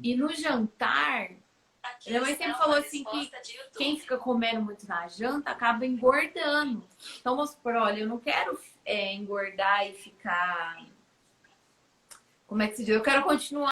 S2: E no jantar, minha mãe sempre falou assim que quem fica comendo muito na janta acaba engordando. Então, vamos supor, olha, eu não quero engordar e ficar... Como é que se diz? Eu quero continuar